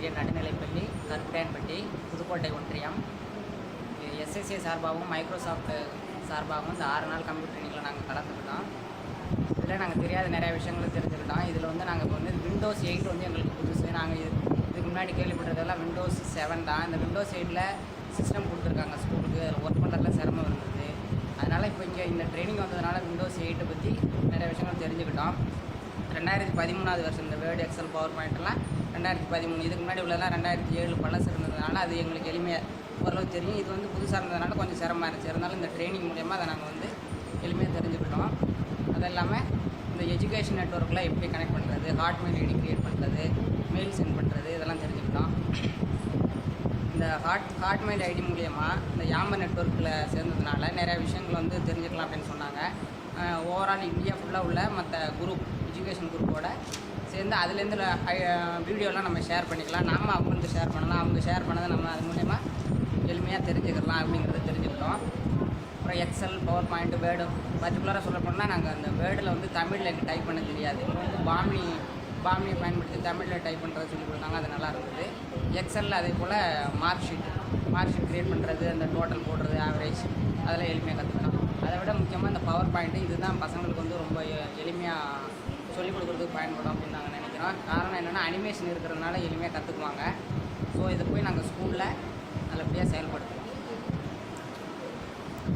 ஒன்றிய நடுநிலைப்பள்ளி கருப்படையான்பட்டி புதுக்கோட்டை ஒன்றியம். எஸ்எஸ்ஏ சார்பாகவும் மைக்ரோசாஃப்ட் சார்பாகவும் இந்த 6 நாள் கம்ப்யூட்டர் ட்ரைனிங்கில் நாங்கள் கலந்துக்கிட்டோம். இதில் நாங்கள் தெரியாத நிறையா விஷயங்களை தெரிஞ்சுக்கிட்டோம். இதில் வந்து நாங்கள் இப்போ வந்து விண்டோஸ் 8 வந்து எங்களுக்கு புதுசு. நாங்கள் இதுக்கு முன்னாடி கேள்விப்பட்டதெல்லாம் விண்டோஸ் 7 தான். இந்த விண்டோஸ் 8ல் சிஸ்டம் கொடுத்துருக்காங்க ஸ்கூலுக்கு. அதில் ஒர்க் பண்ணுறதுல சிரமம் இருந்தது. அதனால் இப்போ இங்கே இந்த ட்ரைனிங் வந்ததுனால விண்டோஸ் 8 பற்றி நிறைய விஷயங்கள் தெரிஞ்சுக்கிட்டோம். 2013 வருஷம் இந்த வேர்டு எக்ஸல் பவர் பாயிண்ட்லாம் 2013. இதுக்கு முன்னாடி உள்ளதெல்லாம் 2007 பழசு இருந்ததுனால அது எங்களுக்கு எளிமையாக ஓரளவு தெரியும். இது வந்து புதுசாக இருந்ததுனால கொஞ்சம் சிரமமாக இருந்துச்சு. இருந்தாலும் இந்த ட்ரைனிங் மூலயமா அதை நாங்கள் வந்து எளிமையாக தெரிஞ்சுக்கிட்டோம். அது இல்லாமல் இந்த எஜுகேஷன் நெட்ஒர்க்கில் எப்படி கனெக்ட் பண்ணுறது, ஹாட்மெயில் ஐடி க்ரியேட் பண்ணுறது, மெயில் சென்ட் பண்ணுறது, இதெல்லாம் தெரிஞ்சுக்கிட்டோம். இந்த ஹாட்மெயில் ஐடி மூலயமா இந்த யாமர் நெட்ஒர்க்கில் சேர்ந்ததுனால நிறையா விஷயங்கள் வந்து தெரிஞ்சுக்கலாம் அப்படின்னு சொன்னாங்க. ஓவரால் இந்தியா ஃபுல்லாக உள்ள மற்ற குரூப் எஜுகேஷன் குரூப்போட சேர்ந்து அதுலேருந்து வீடியோலாம் நம்ம ஷேர் பண்ணிக்கலாம். நம்ம அவங்களுக்கு ஷேர் பண்ணலாம். அவங்க ஷேர் பண்ணதை நம்ம அது மூலயமா எளிமையாக தெரிஞ்சுக்கலாம் அப்படிங்கிறத தெரிஞ்சுக்கிட்டோம். அப்புறம் எக்ஸல், பவர் பாயிண்ட், வேர்டு பர்டிகுலராக சொல்ல போனால் நாங்கள் அந்த வேர்டில் வந்து தமிழில் எனக்கு டைப் பண்ண தெரியாது. இப்போ வந்து பாமினியை பயன்படுத்தி தமிழில் டைப் பண்ணுறது சொல்லி கொடுத்தாங்க. அது நல்லா இருந்தது. எக்ஸலில் அதே போல் மார்க் ஷீட் க்ரியேட் பண்ணுறது, அந்த டோட்டல் போடுறது, ஆவரேஜ், அதெல்லாம் எளிமையாக கற்றுக்கணும். அதை விட முக்கியமாக இந்த பவர் பாயிண்ட்டு இதுதான் பசங்களுக்கு வந்து ரொம்ப எளிமையாக சொல்லிக் கொடுக்குறதுக்கு பயன்படும் அப்படின்னு நாங்கள் நினைக்கிறோம். காரணம் என்னென்னா அனிமேஷன் இருக்கிறதுனால எளிமையாக கற்றுக்குவாங்க. ஸோ இதை போய் நாங்கள் ஸ்கூலில் நல்லபடியாக செயல்படுத்துவோம்.